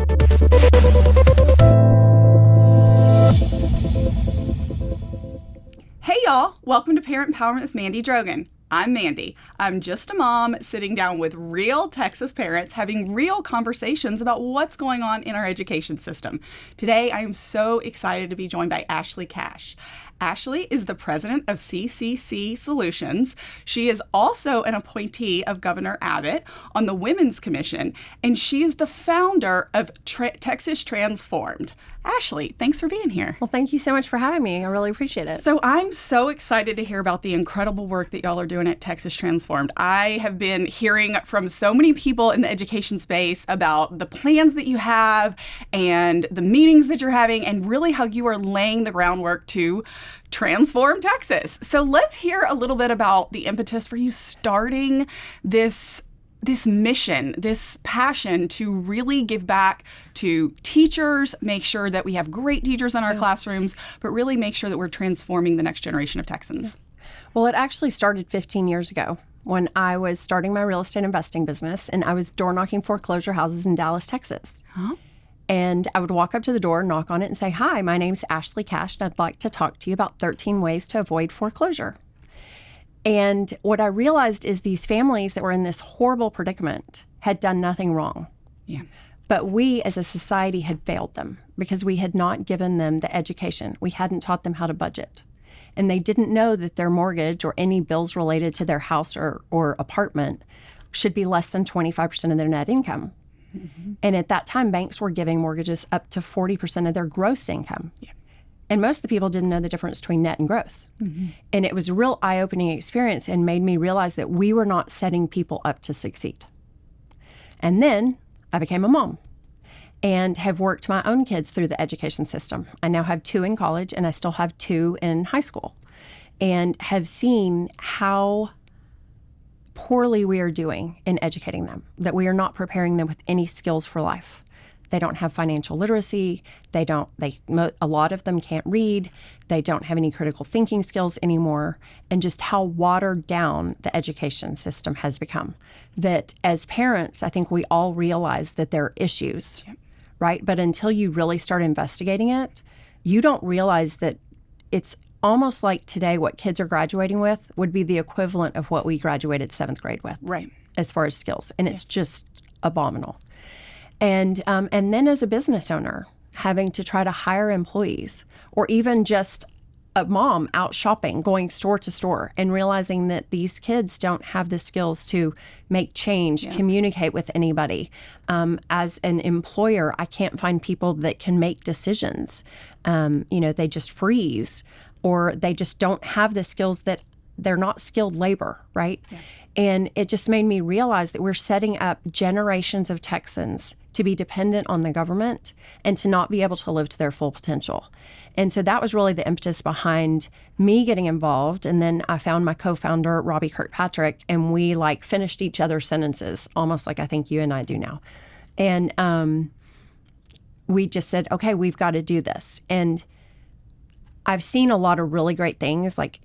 Hey y'all, welcome to Parent Empowerment with Mandy Drogin. I'm Mandy. I'm just a mom sitting down with real Texas parents having real conversations about what's going on in our education system. Today, I am so excited to be joined by Ashley Cash. Ashley is the president of CCC Solutions. She is also an appointee of Governor Abbott on the Women's Commission, and she is the founder of Texas Transformed. Ashley, thanks for being here. Well, thank you so much for having me. I really appreciate it. So I'm so excited to hear about the incredible work that y'all are doing at Texas Transformed. I have been hearing from so many people in the education space about the plans that you have and the meetings that you're having and really how you are laying the groundwork to transform Texas. So let's hear a little bit about the impetus for you starting this mission, this passion to really give back to teachers, make sure that we have great teachers in our classrooms, but really make sure that we're transforming the next generation of Texans. Well, it actually started 15 years ago when I was starting my real estate investing business, and I was door knocking foreclosure houses in Dallas, Texas. Huh? And I would walk up to the door, knock on it, and say, "Hi, my name's Ashley Cash, and I'd like to talk to you about 13 ways to avoid foreclosure." And what I realized is these families that were in this horrible predicament had done nothing wrong. Yeah. But we as a society had failed them because we had not given them the education. We hadn't taught them how to budget. And they didn't know that their mortgage or any bills related to their house or apartment should be less than 25% of their net income. Mm-hmm. And at that time, banks were giving mortgages up to 40% of their gross income. Yeah. And most of the people didn't know the difference between net and gross. Mm-hmm. And it was a real eye-opening experience and made me realize that we were not setting people up to succeed. And then I became a mom and have worked my own kids through the education system. I now have 2 in college and I still have 2 in high school, and have seen how poorly we are doing in educating them, that we are not preparing them with any skills for life. They don't have financial literacy. A lot of them can't read. They don't have any critical thinking skills anymore, and just how watered down the education system has become. That as parents, I think we all realize that there are issues, right? But until you really start investigating it, you don't realize that it's almost like today what kids are graduating with would be the equivalent of what we graduated 7th grade with, right? As far as skills, and it's just abominable. And then as a business owner, having to try to hire employees, or even just a mom out shopping, going store to store, and realizing that these kids don't have the skills to make change, communicate with anybody. As an employer, I can't find people that can make decisions. They just freeze, or they just don't have the skills, that they're not skilled labor, right? Yeah. And it just made me realize that we're setting up generations of Texans to be dependent on the government and to not be able to live to their full potential. And so that was really the impetus behind me getting involved. And then I found my co-founder, Robbie Kirkpatrick, and we finished each other's sentences, almost like I think you and I do now. And we just said, okay, we've got to do this. And I've seen a lot of really great things, like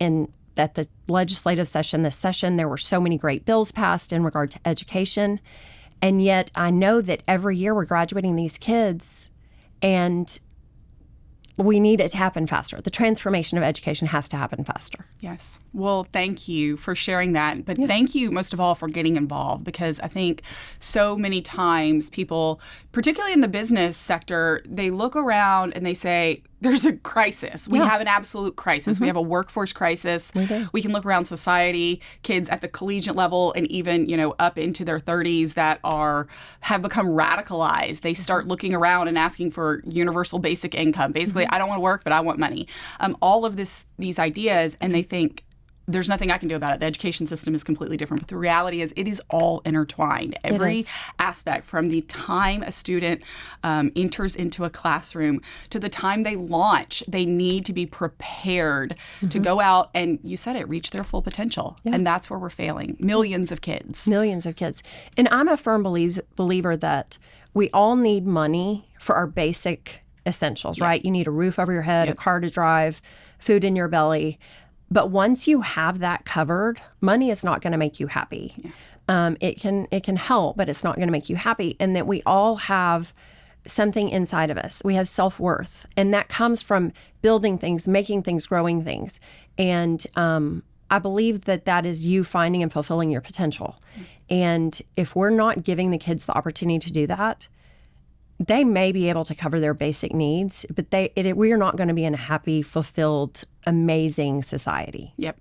at the legislative session this session, there were so many great bills passed in regard to education. And yet I know that every year we're graduating these kids, and we need it to happen faster. The transformation of education has to happen faster. Yes. Well, thank you for sharing that. But thank you most of all for getting involved, because I think so many times people, particularly in the business sector, they look around and they say, there's a crisis. We have an absolute crisis. Mm-hmm. We have a workforce crisis. We can look around society, kids at the collegiate level and even, up into their 30s that have become radicalized. They start looking around and asking for universal basic income. Basically, I don't want to work, but I want money. All of these ideas, and they think, there's nothing I can do about it. The education system is completely different. But the reality is it is all intertwined. Every aspect, from the time a student enters into a classroom to the time they launch, they need to be prepared to go out and, you said it, reach their full potential. Yeah. And that's where we're failing. Millions of kids. Millions of kids. And I'm a firm believer that we all need money for our basic essentials, right? You need a roof over your head, a car to drive, food in your belly. But once you have that covered, money is not going to make you happy. Yeah. It can help, but it's not going to make you happy. And that we all have something inside of us. We have self-worth. And that comes from building things, making things, growing things. And I believe that that is you finding and fulfilling your potential. And if we're not giving the kids the opportunity to do that, they may be able to cover their basic needs, but we are not going to be in a happy, fulfilled, amazing society. Yep.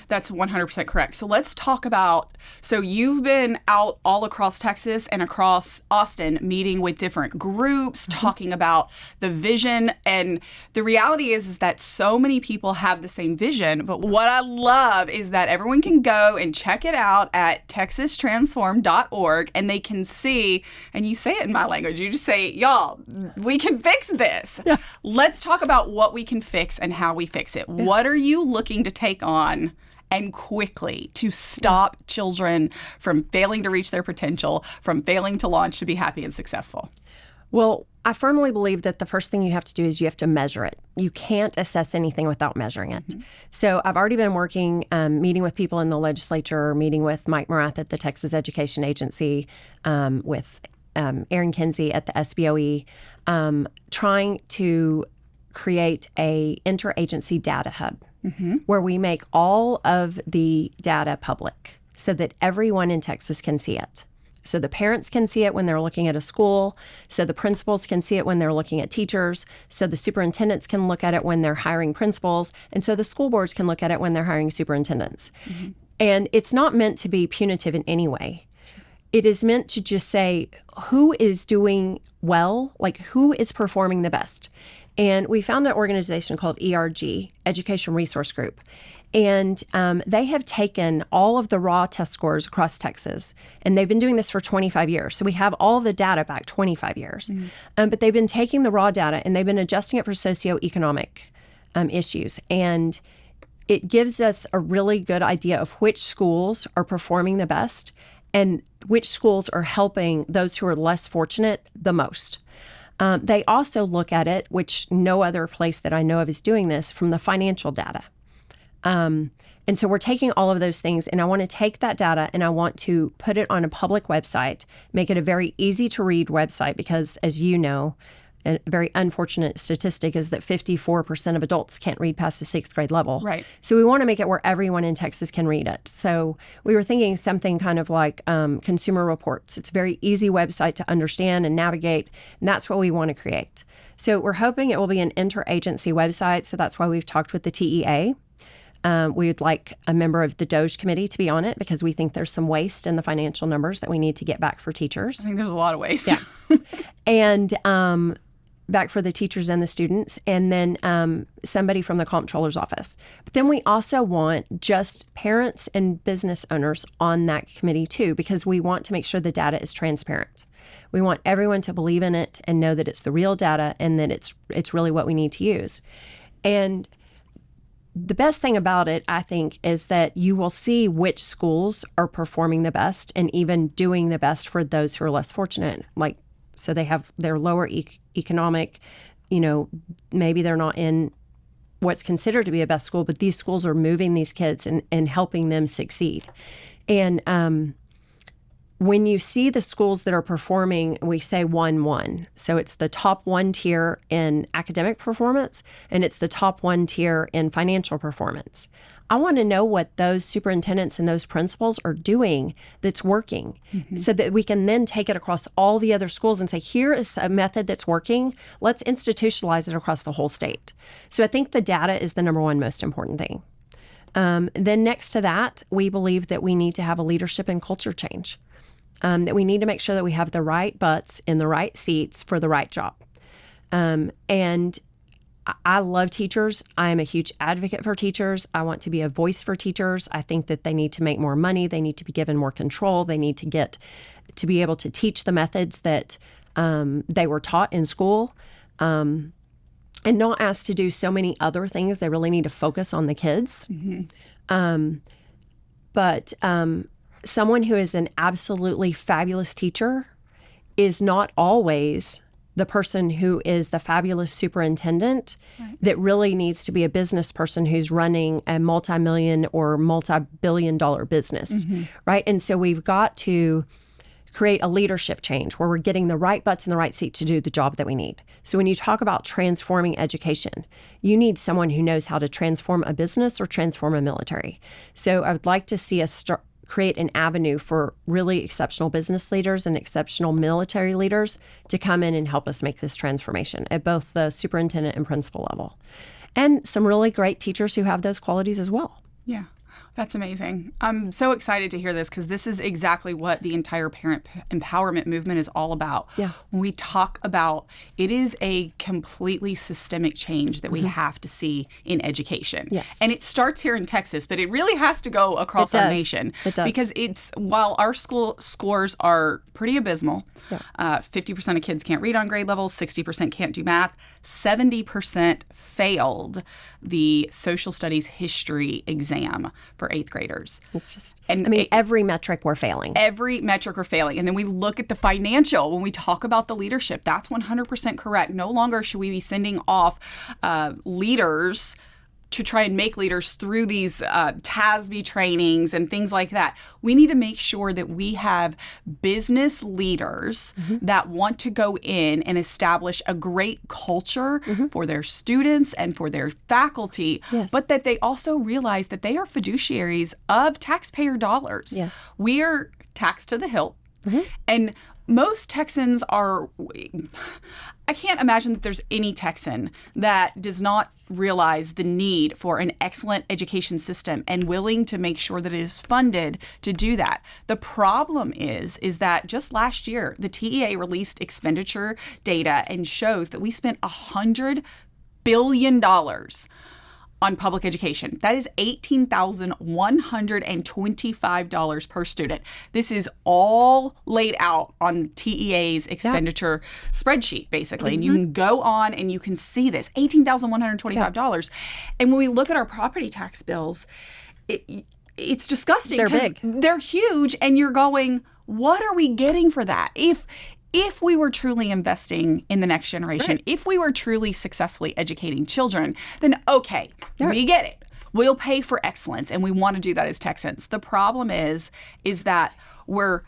That's 100% correct. So let's talk about, so you've been out all across Texas and across Austin meeting with different groups, talking about the vision. And the reality is that so many people have the same vision. But what I love is that everyone can go and check it out at texastransform.org, and they can see, and you say it in my language, you just say, y'all, we can fix this. Yeah. Let's talk about what we can fix and how we fix it. Yeah. What are you looking to take on and quickly to stop children from failing to reach their potential, from failing to launch to be happy and successful? Well, I firmly believe that the first thing you have to do is you have to measure it. You can't assess anything without measuring it. Mm-hmm. So I've already been working, meeting with people in the legislature, meeting with Mike Morath at the Texas Education Agency, with Aaron Kinsey at the SBOE, trying to create a interagency data hub. Mm-hmm. Where we make all of the data public so that everyone in Texas can see it. So the parents can see it when they're looking at a school. So the principals can see it when they're looking at teachers. So the superintendents can look at it when they're hiring principals. And so the school boards can look at it when they're hiring superintendents. Mm-hmm. And it's not meant to be punitive in any way. It is meant to just say who is doing well, like who is performing the best. And we found an organization called ERG, Education Resource Group. And they have taken all of the raw test scores across Texas, and they've been doing this for 25 years. So we have all the data back 25 years. Mm-hmm. But they've been taking the raw data, and they've been adjusting it for socioeconomic issues. And it gives us a really good idea of which schools are performing the best and which schools are helping those who are less fortunate the most. They also look at it, which no other place that I know of is doing this, from the financial data. And so we're taking all of those things, and I want to take that data and I want to put it on a public website, make it a very easy to read website, because as you know, a very unfortunate statistic is that 54% of adults can't read past the 6th grade level. Right. So we want to make it where everyone in Texas can read it. So we were thinking something kind of like Consumer Reports. It's a very easy website to understand and navigate, and that's what we want to create. So we're hoping it will be an interagency website, so that's why we've talked with the TEA. We would like a member of the DOGE committee to be on it because we think there's some waste in the financial numbers that we need to get back for teachers. I think there's a lot of waste. Yeah. And back for the teachers and the students, and then somebody from the comptroller's office. But then we also want just parents and business owners on that committee too, because we want to make sure the data is transparent. We want everyone to believe in it and know that it's the real data and that it's really what we need to use. And the best thing about it, I think, is that you will see which schools are performing the best and even doing the best for those who are less fortunate. Like, so they have their lower economic, maybe they're not in what's considered to be a best school, but these schools are moving these kids and helping them succeed. And when you see the schools that are performing, we say 1-1. So it's the top one tier in academic performance, and it's the top one tier in financial performance. I want to know what those superintendents and those principals are doing that's working, so that we can then take it across all the other schools and say, here is a method that's working. Let's institutionalize it across the whole state. So I think the data is the number one most important thing. Then next to that, we believe that we need to have a leadership and culture change. That we need to make sure that we have the right butts in the right seats for the right job. And I love teachers. I am a huge advocate for teachers. I want to be a voice for teachers. I think that they need to make more money. They need to be given more control. They need to get to be able to teach the methods that they were taught in school, and not asked to do so many other things. They really need to focus on the kids. But someone who is an absolutely fabulous teacher is not always the person who is the fabulous superintendent. Right. That really needs to be a business person who's running a multi-million or multi-billion-dollar business, right? And so we've got to create a leadership change where we're getting the right butts in the right seat to do the job that we need. So when you talk about transforming education, you need someone who knows how to transform a business or transform a military. So I would like to see us create an avenue for really exceptional business leaders and exceptional military leaders to come in and help us make this transformation at both the superintendent and principal level. And some really great teachers who have those qualities as well. Yeah. That's amazing. I'm so excited to hear this because this is exactly what the entire parent empowerment movement is all about. Yeah. When we talk about it is a completely systemic change that we have to see in education. Yes. And it starts here in Texas, but it really has to go across our nation. It does. Because while our school scores are pretty abysmal, 50% of kids can't read on grade levels, 60% can't do math, 70% failed the social studies history exam for 8th graders. It's just, every metric we're failing. Every metric we're failing. And then we look at the financial. When we talk about the leadership, that's 100% correct. No longer should we be sending off leaders to try and make leaders through these TASB trainings and things like that. We need to make sure that we have business leaders that want to go in and establish a great culture for their students and for their faculty, but that they also realize that they are fiduciaries of taxpayer dollars. Yes. We are taxed to the hilt. And most Texans are, I can't imagine that there's any Texan that does not realize the need for an excellent education system and willing to make sure that it is funded to do that. The problem is that just last year, the TEA released expenditure data and shows that we spent $100 billion on public education. That is $18,125 per student. This is all laid out on TEA's expenditure spreadsheet, basically. And you can go on and you can see this, $18,125. And when we look at our property tax bills, it's disgusting. They're big. They're huge. And you're going, what are we getting for that? If we were truly investing in the next generation, if we were truly successfully educating children, then okay, we get it. We'll pay for excellence, and we want to do that as Texans. The problem is that we're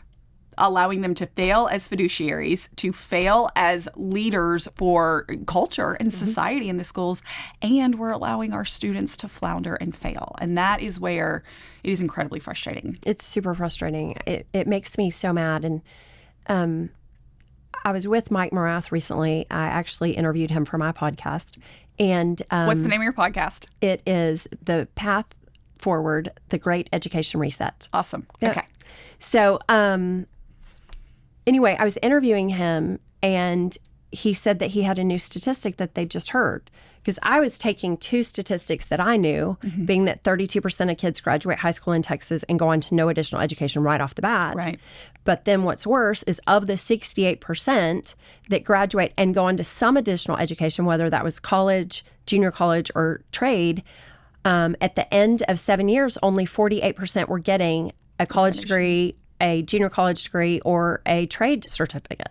allowing them to fail as fiduciaries, to fail as leaders for culture and society in the schools, and we're allowing our students to flounder and fail. And that is where it is incredibly frustrating. It's super frustrating. It makes me so mad. And I was with Mike Morath recently. I actually interviewed him for my podcast. And what's the name of your podcast? It is The Path Forward, The Great Education Reset. Awesome. Yeah. Okay. So anyway, I was interviewing him, and he said that he had a new statistic that they just heard. Because I was taking two statistics that I knew, being that 32% of kids graduate high school in Texas and go on to no additional education right off the bat. Right. But then what's worse is of the 68% that graduate and go on to some additional education, whether that was college, junior college, or trade, at the end of 7 years, only 48% were getting a college degree, a junior college degree, or a trade certificate.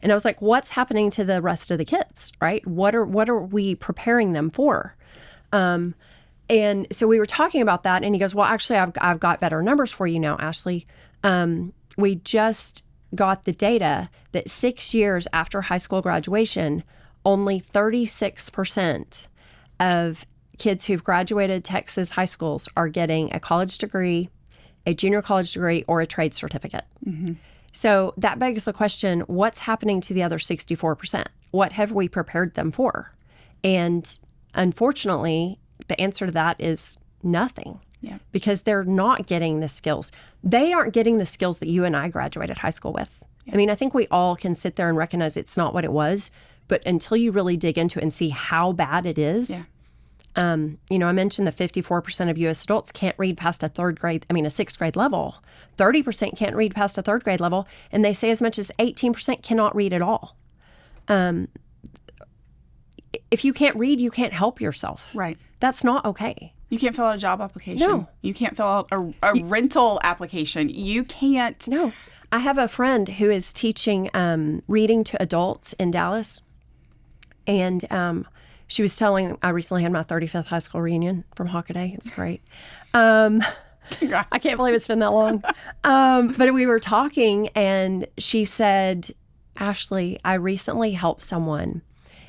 And I was like, what's happening to the rest of the kids, right? What are we preparing them for? And so we were talking about that, and he goes, well, actually, I've got better numbers for you now, Ashley. We just got the data that 6 years after high school graduation, only 36% of kids who've graduated Texas high schools are getting a college degree, a junior college degree, or a trade certificate. So that begs the question, what's happening to the other 64%? What have we prepared them for? And unfortunately, the answer to that is nothing. Yeah. Because they're not getting the skills. They aren't getting the skills that you and I graduated high school with. Yeah. I mean, I think we all can sit there and recognize it's not what it was, but until you really dig into it and see how bad it is, I mentioned the 54% of U.S. adults can't read past a sixth grade level. 30% can't read past a third grade level, and they say as much as 18% cannot read at all. If you can't read, you can't help yourself. Right. That's not okay. You can't fill out a job application. No. You can't fill out a rental application. You can't. No. I have a friend who is teaching reading to adults in Dallas, and she was telling, I recently had my 35th high school reunion from Hockaday. It's great. Congrats. I can't believe it's been that long. But we were talking, and she said, Ashley, I recently helped someone,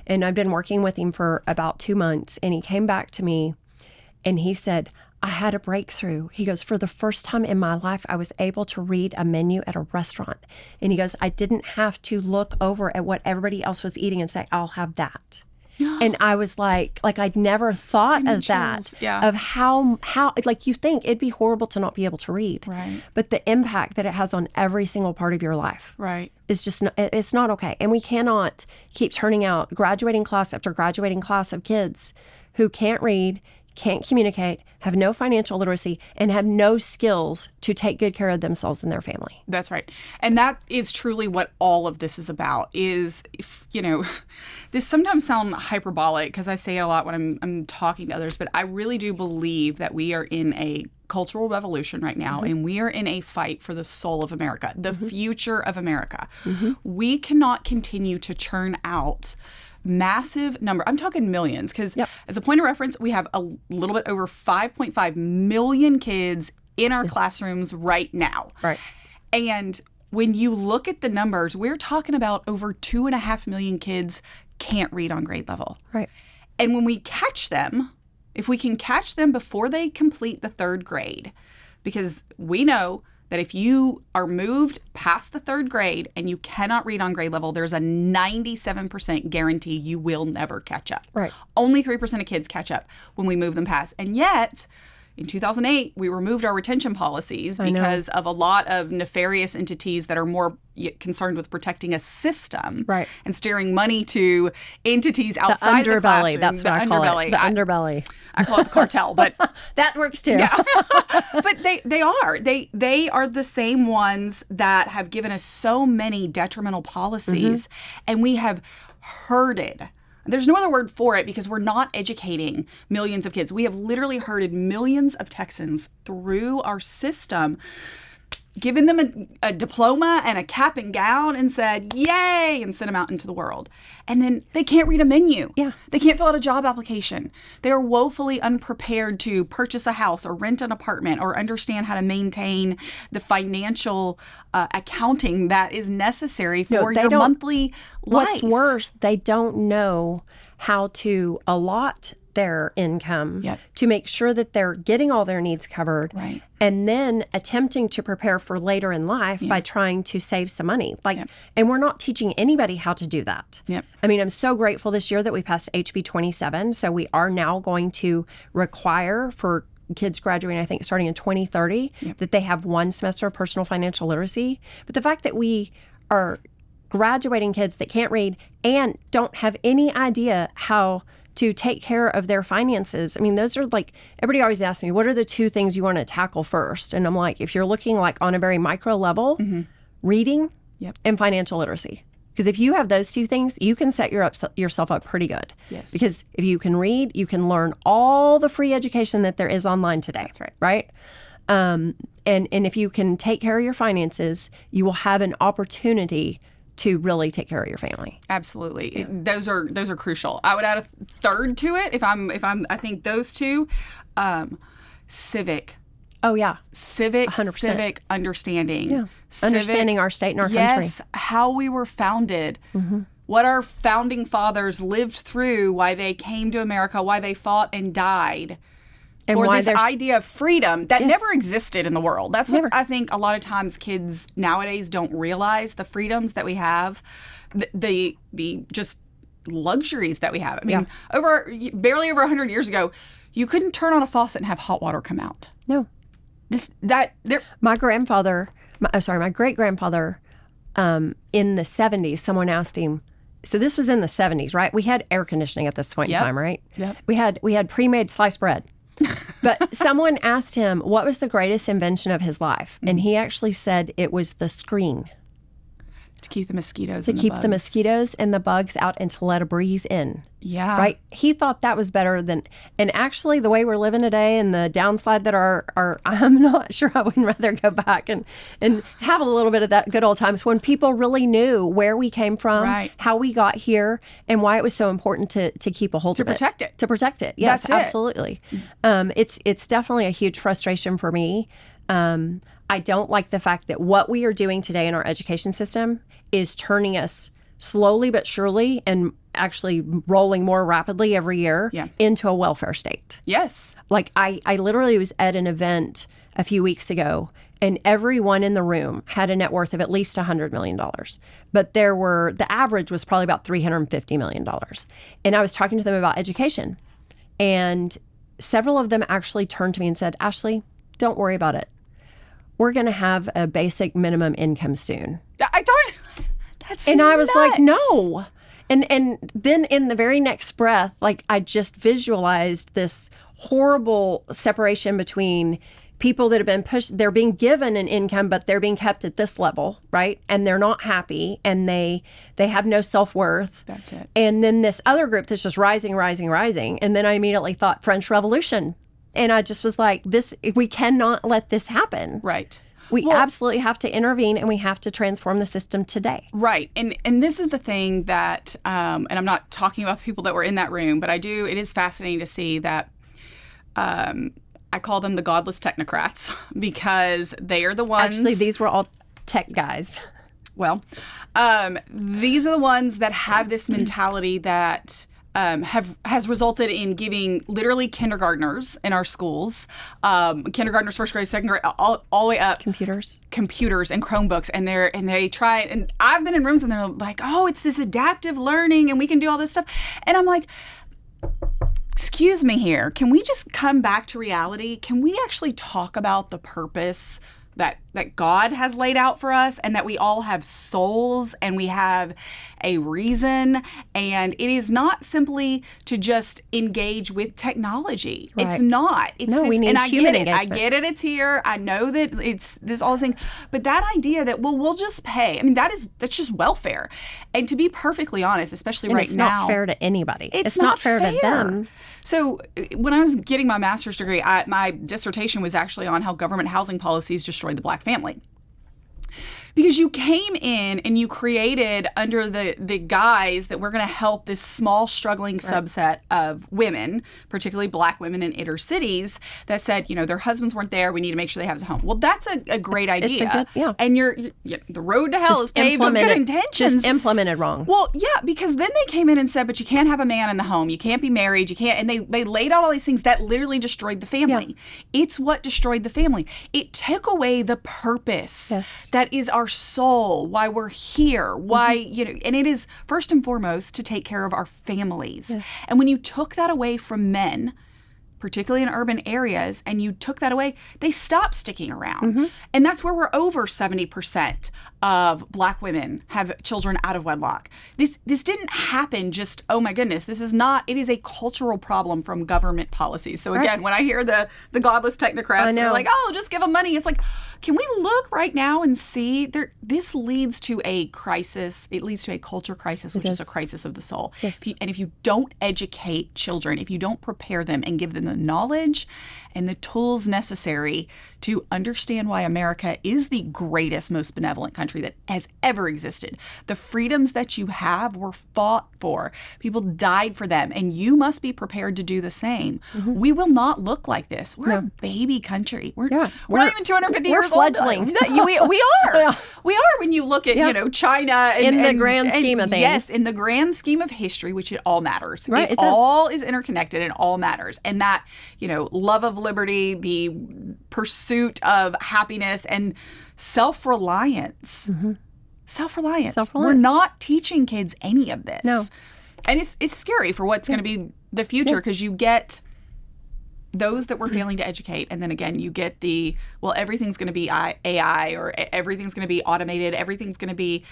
and I've been working with him for about 2 months, and he came back to me, and he said, I had a breakthrough. He goes, for the first time in my life, I was able to read a menu at a restaurant. And he goes, I didn't have to look over at what everybody else was eating and say, I'll have that. And I was like I'd never thought of that, of how, like, you think it'd be horrible to not be able to read. Right. But the impact that it has on every single part of your life. Right. Is just, it's not okay. And we cannot keep turning out graduating class after graduating class of kids who can't read, can't communicate, have no financial literacy, and have no skills to take good care of themselves and their family. That's right. And that is truly what all of this is about is, this sometimes sounds hyperbolic because I say it a lot when I'm talking to others, but I really do believe that we are in a cultural revolution right now, and we are in a fight for the soul of America, the future of America. We cannot continue to churn out massive number. I'm talking millions because as a point of reference, we have a little bit over 5.5 million kids in our classrooms right now. Right. And when you look at the numbers, we're talking about over 2.5 million kids can't read on grade level. Right. And when we catch them, if we can catch them before they complete the 3rd grade, because we know that if you are moved past the 3rd grade and you cannot read on grade level, there's a 97% guarantee you will never catch up. Right. Only 3% of kids catch up when we move them past. And yet, in 2008, we removed our retention policies because of a lot of nefarious entities that are more concerned with protecting a system and steering money to entities outside the classroom. That's what I call it. The underbelly. I call it the cartel, but that works too. Yeah. But they are the same ones that have given us so many detrimental policies, and we have herded. There's no other word for it because we're not educating millions of kids. We have literally herded millions of Texans through our system, given them a diploma and a cap and gown and said, yay, and sent them out into the world. And then they can't read a menu. Yeah. They can't fill out a job application. They are woefully unprepared to purchase a house or rent an apartment or understand how to maintain the financial accounting that is necessary for your monthly life. What's worse, they don't know how to allot their income to make sure that they're getting all their needs covered, and then attempting to prepare for later in life by trying to save some money. And we're not teaching anybody how to do that. I mean, I'm so grateful this year that we passed HB 27. So we are now going to require for kids graduating, I think, starting in 2030, that they have 1 semester of personal financial literacy. But the fact that we are graduating kids that can't read and don't have any idea how to take care of their finances. I mean, those are like, everybody always asks me, what are the 2 things you want to tackle first? And I'm like, if you're looking like on a very micro level, reading and financial literacy. Because if you have those 2 things, you can set yourself up pretty good. Yes. Because if you can read, you can learn all the free education that there is online today. That's right. Right? And if you can take care of your finances, you will have an opportunity to really take care of your family. Absolutely. Those are crucial. I would add a third to it I think those 2, civic. Oh yeah. Civic 100%. Civic understanding. Yeah. Understanding our state and our country. Yes, how we were founded. What our founding fathers lived through, why they came to America, why they fought and died. And for this idea of freedom that never existed in the world. That's what I think a lot of times kids nowadays don't realize, the freedoms that we have, the just luxuries that we have. I mean, barely over 100 years ago, you couldn't turn on a faucet and have hot water come out. No. My great-grandfather, in the 70s, someone asked him, so this was in the 70s, right? We had air conditioning at this point in time, right? Yep. We had pre-made sliced bread. But someone asked him what was the greatest invention of his life, and he actually said it was the screen. To keep the mosquitoes to and keep the the bugs. mosquitoes and the bugs out and to let a breeze in. Yeah. Right? He thought that was better than, and actually the way we're living today and the downslide that I'm not sure I wouldn't rather go back and have a little bit of that good old times when people really knew where we came from, Right. how we got here, and why it was so important to keep a hold of it. protect it. To protect it. Yes, That's it. absolutely. It's definitely a huge frustration for me. I don't like the fact that what we are doing today in our education system is turning us slowly but surely and actually rolling more rapidly every year into a welfare state. Yes. Like I literally was at an event a few weeks ago and everyone in the room had a net worth of at least $100 million. But the average was probably about $350 million. And I was talking to them about education. And several of them actually turned to me and said, Ashley, don't worry about it. We're going to have a basic minimum income soon. I don't. That's And I was like, nuts. no. And then in the very next breath, like I just visualized this horrible separation between people that have been pushed, they're being given an income, but they're being kept at this level, right? And they're not happy and they have no self-worth. That's it. And then this other group that's just rising, rising, rising. And then I immediately thought French Revolution. And I just was like, we cannot let this happen. Right. We absolutely have to intervene and we have to transform the system today. Right. And this is the thing that, and I'm not talking about the people that were in that room, but it is fascinating to see that I call them the godless technocrats because they are the ones. Actually, these were all tech guys. Well, these are the ones that have this mentality that has resulted in giving literally kindergartners in our schools, kindergartners, first grade, second grade, all the way up, computers and Chromebooks, and they try it. And I've been in rooms and they're like, "Oh, it's this adaptive learning, and we can do all this stuff," and I'm like, excuse me here. Can we just come back to reality? Can we actually talk about the purpose that God has laid out for us and that we all have souls and we have a reason? And it is not simply to just engage with technology. Right. It's not. It's no, this, we need and I human get it. engagement. I get it. It's here. I know that it's this all thing. But that idea that, well, we'll just pay. I mean, that's just welfare. And to be perfectly honest, especially And right it's now. It's not fair to anybody. It's not fair to them. So when I was getting my master's degree, my dissertation was actually on how government housing policies destroyed the Black family. Because you came in and you created under the guise that we're going to help this small, struggling subset of women, particularly Black women in inner cities, that said, their husbands weren't there. We need to make sure they have a home. Well, that's a great idea. It's a good, yeah. And the road to hell is paved with good intentions. Just implemented wrong. Well, yeah, because then they came in and said, but you can't have a man in the home. You can't be married. You can't. And they laid out all these things that literally destroyed the family. Yeah. It's what destroyed the family. It took away the purpose that is our soul, why we're here, why, and it is first and foremost to take care of our families. Yes. And when you took that away from men, particularly in urban areas, and you took that away, they stopped sticking around. Mm-hmm. And that's where we're over 70% of Black women have children out of wedlock. This didn't happen just, oh my goodness, this is not, it is a cultural problem from government policies. So again, when I hear the godless technocrats, they're like, oh, just give them money. It's like, can we look right now and see this leads to a crisis. It leads to a culture crisis, which is a crisis of the soul. Yes. If you don't educate children, if you don't prepare them and give them the knowledge and the tools necessary to understand why America is the greatest, most benevolent country that has ever existed. The freedoms that you have were fought for. People died for them, and you must be prepared to do the same. Mm-hmm. We will not look like this. We're a baby country. We're not even 250 years fledgling. old. We are. Yeah. We are when you look at China. And, in the grand scheme of things. Yes, in the grand scheme of history, which it all matters. Right, it all is interconnected and all matters. And that, love of liberty, the pursuit of happiness, and self-reliance. Mm-hmm. Self-reliance. We're not teaching kids any of this. No. And it's scary for what's going to be the future, because you get those that we're failing to educate, and then again you get everything's going to be AI, or everything's going to be automated, everything's going to be,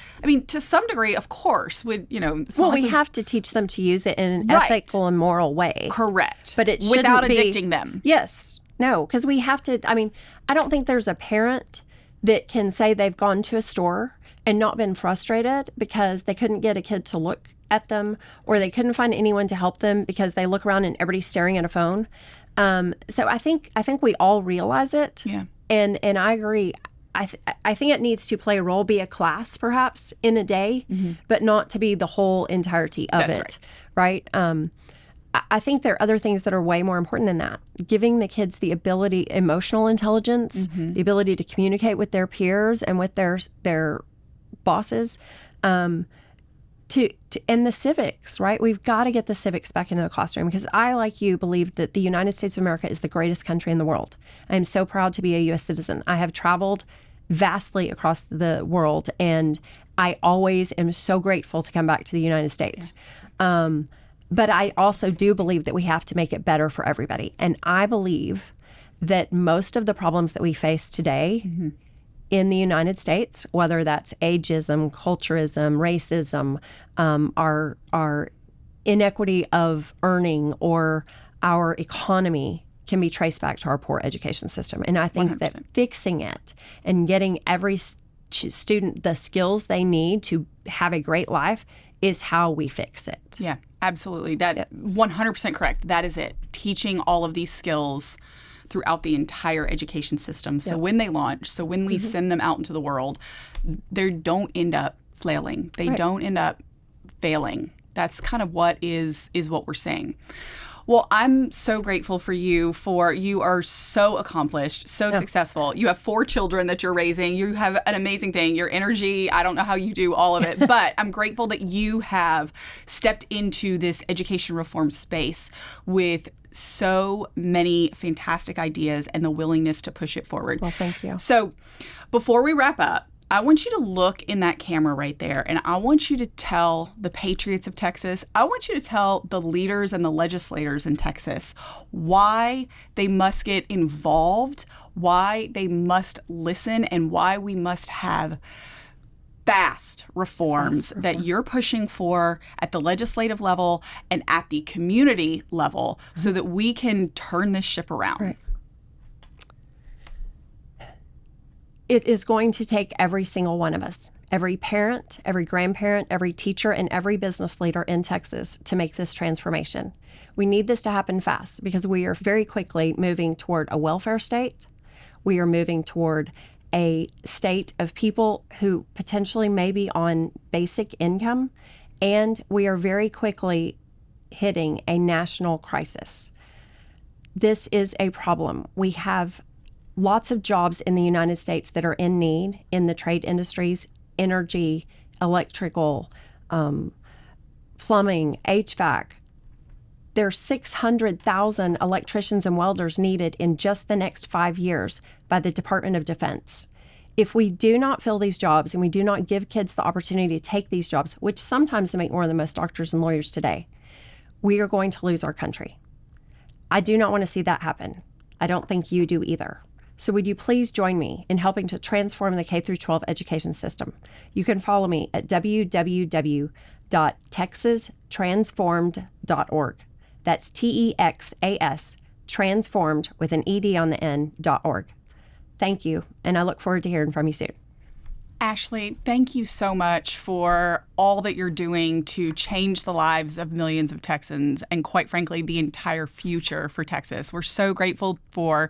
to some degree, of course, we have to teach them to use it in an ethical and moral way. Correct. But it shouldn't without be, addicting them. Yes. No, because we have to, I don't think there's a parent that can say they've gone to a store and not been frustrated because they couldn't get a kid to look at them, or they couldn't find anyone to help them because they look around and everybody's staring at a phone. So I think we all realize it. Yeah. And I agree. I think it needs to play a role, be a class perhaps in a day, but not to be the whole entirety of it. Right. I think there are other things that are way more important than that. Giving the kids the ability, emotional intelligence, the ability to communicate with their peers and with their bosses, to and the civics, right? We've got to get the civics back into the classroom, because I, like you, believe that the United States of America is the greatest country in the world. I am so proud to be a U.S. citizen. I have traveled vastly across the world, and I always am so grateful to come back to the United States. Yeah. But I also do believe that we have to make it better for everybody. And I believe that most of the problems that we face today in the United States, whether that's ageism, culturism, racism, our inequity of earning, or our economy, can be traced back to our poor education system. And I think 100%. That fixing it and getting every student the skills they need to have a great life is how we fix it. Yeah, absolutely. That 100% correct. That is it. Teaching all of these skills throughout the entire education system. So when they launch, so when we send them out into the world, they don't end up flailing. They don't end up failing. That's kind of what is what we're saying. Well, I'm so grateful for you. You are so accomplished, so successful. You have 4 children that you're raising. You have an amazing thing. Your energy, I don't know how you do all of it, but I'm grateful that you have stepped into this education reform space with so many fantastic ideas and the willingness to push it forward. Well, thank you. So before we wrap up, I want you to look in that camera right there, and I want you to tell the patriots of Texas, I want you to tell the leaders and the legislators in Texas why they must get involved, why they must listen, and why we must have fast reforms that you're pushing for at the legislative level and at the community level so that we can turn this ship around. Right. It is going to take every single one of us, every parent, every grandparent, every teacher, and every business leader in Texas to make this transformation. We need this to happen fast, because we are very quickly moving toward a welfare state. We are moving toward a state of people who potentially may be on basic income, and we are very quickly hitting a national crisis. This is a problem. We have lots of jobs in the United States that are in need in the trade industries, energy, electrical, plumbing, HVAC. There's 600,000 electricians and welders needed in just the next 5 years by the Department of Defense. If we do not fill these jobs and we do not give kids the opportunity to take these jobs, which sometimes make more than most doctors and lawyers today, we are going to lose our country. I do not want to see that happen. I don't think you do either. So would you please join me in helping to transform the K-12 education system? You can follow me at www.texastransformed.org. That's TEXAS, transformed with an ED on the end.org. Thank you, and I look forward to hearing from you soon. Ashley, thank you so much for all that you're doing to change the lives of millions of Texans and, quite frankly, the entire future for Texas. We're so grateful for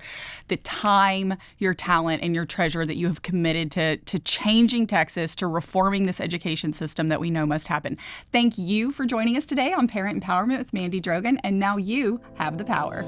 the time, your talent, and your treasure that you have committed to changing Texas, to reforming this education system that we know must happen. Thank you for joining us today on Parent Empowerment with Mandy Drogin, and now you have the power.